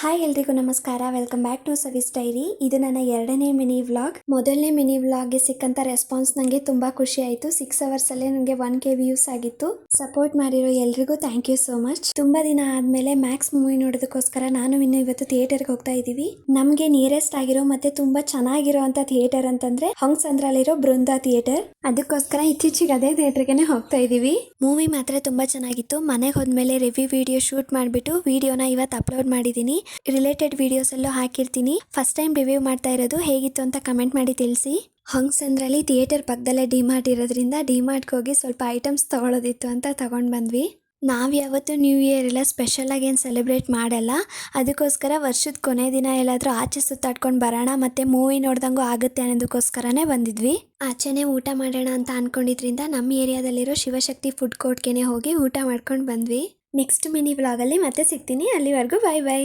Hi ಎಲ್ರಿಗೂ ನಮಸ್ಕಾರ. Welcome back to Savi's diary. ಇದು ನನ್ನ ಎರಡನೇ ಮಿನಿ ವ್ಲಾಗ್. ಮೊದಲನೇ ಮಿನಿ ವ್ಲಾಗ್ಗೆ ಸಿಕ್ಕಂತ ರೆಸ್ಪಾನ್ಸ್ ನನಗೆ ತುಂಬಾ ಖುಷಿ ಆಯಿತು. 6 ಅವರ್ಸ್ ಅಲ್ಲೇ ನನಗೆ 1K ವ್ಯೂಸ್ ಆಗಿತ್ತು. ಸಪೋರ್ಟ್ ಮಾಡಿರೋ ಎಲ್ರಿಗೂ ಥ್ಯಾಂಕ್ ಯು ಸೋ ಮಚ್. ತುಂಬಾ ದಿನ ಆದ್ಮೇಲೆ ಮ್ಯಾಕ್ಸ್ ಮೂವಿ ನೋಡೋದಕ್ಕೋಸ್ಕರ ನಾನು ಇನ್ನು ಇವತ್ತು ಥಿಯೇಟರ್ಗೆ ಹೋಗ್ತಾ ಇದೀವಿ. ನಮ್ಗೆ ನಿಯರೆಸ್ಟ್ ಆಗಿರೋ ಮತ್ತೆ ತುಂಬಾ ಚೆನ್ನಾಗಿರೋ ಅಂತ ಥಿಯೇಟರ್ ಅಂತಂದ್ರೆ ಹಂಗ್ಸಂದ್ರಲ್ಲಿರೋ ಬೃಂದಾ ಥಿಯೇಟರ್. ಅದಕ್ಕೋಸ್ಕರ ಇತ್ತೀಚೆಗೆ ಅದೇ ಥಿಯೇಟರ್ಗೆ ಹೋಗ್ತಾ ಇದೀವಿ. ಮೂವಿ ಮಾತ್ರ ತುಂಬಾ ಚೆನ್ನಾಗಿತ್ತು. ಮನೆಗೆ ಹೋದ್ಮೇಲೆ ರಿವ್ಯೂ ವಿಡಿಯೋ ಶೂಟ್ ಮಾಡಿಬಿಟ್ಟು ವಿಡಿಯೋನ ಇವತ್ತು ಅಪ್ಲೋಡ್ ಮಾಡಿದ್ದೀನಿ. ರಿಲೇಟೆಡ್ ವಿಡಿಯೋಸ್ ಎಲ್ಲೂ ಹಾಕಿರ್ತೀನಿ. ಫಸ್ಟ್ ಟೈಮ್ ರಿವ್ಯೂ ಮಾಡ್ತಾ ಇರೋದು. ಹೇಗಿತ್ತು ಅಂತ ಕಮೆಂಟ್ ಮಾಡಿ ತಿಳಿಸಿ. ಹಂಗ್ಸಂದ್ರಲ್ಲಿ ಥಿಯೇಟರ್ ಪಕ್ಕದಲ್ಲೇ ಡಿಮಾರ್ಟ್ ಇರೋದ್ರಿಂದ ಡಿಮಾರ್ಟ್ಗೆ ಹೋಗಿ ಸ್ವಲ್ಪ ಐಟಮ್ಸ್ ತಗೊಳ್ಳೋದಿತ್ತು ಅಂತ ತಗೊಂಡು ಬಂದ್ವಿ. ನಾವು ಯಾವತ್ತೂ ನ್ಯೂ ಇಯರ್ ಎಲ್ಲ ಸ್ಪೆಷಲಾಗಿ ಏನು ಸೆಲೆಬ್ರೇಟ್ ಮಾಡಲ್ಲ. ಅದಕ್ಕೋಸ್ಕರ ವರ್ಷದ ಕೊನೆ ದಿನ ಎಲ್ಲಾದರೂ ಆಚೆ ಸುತ್ತಾಡ್ಕೊಂಡು ಬರೋಣ ಮತ್ತು ಮೂವಿ ನೋಡ್ದಂಗೂ ಆಗುತ್ತೆ ಅನ್ನೋದಕ್ಕೋಸ್ಕರನೇ ಬಂದಿದ್ವಿ. ಆಚೆನೇ ಊಟ ಮಾಡೋಣ ಅಂತ ಅಂದ್ಕೊಂಡಿದ್ರಿಂದ ನಮ್ಮ ಏರಿಯಾದಲ್ಲಿರೋ ಶಿವಶಕ್ತಿ ಫುಡ್ ಕೋರ್ಟ್ಗೆ ಹೋಗಿ ಊಟ ಮಾಡ್ಕೊಂಡು ಬಂದ್ವಿ. ನೆಕ್ಸ್ಟ್ ಮಿನಿ ವ್ಲಾಗಲ್ಲಿ ಮತ್ತೆ ಸಿಗ್ತೀನಿ. ಅಲ್ಲಿವರೆಗೂ ಬೈ ಬೈ.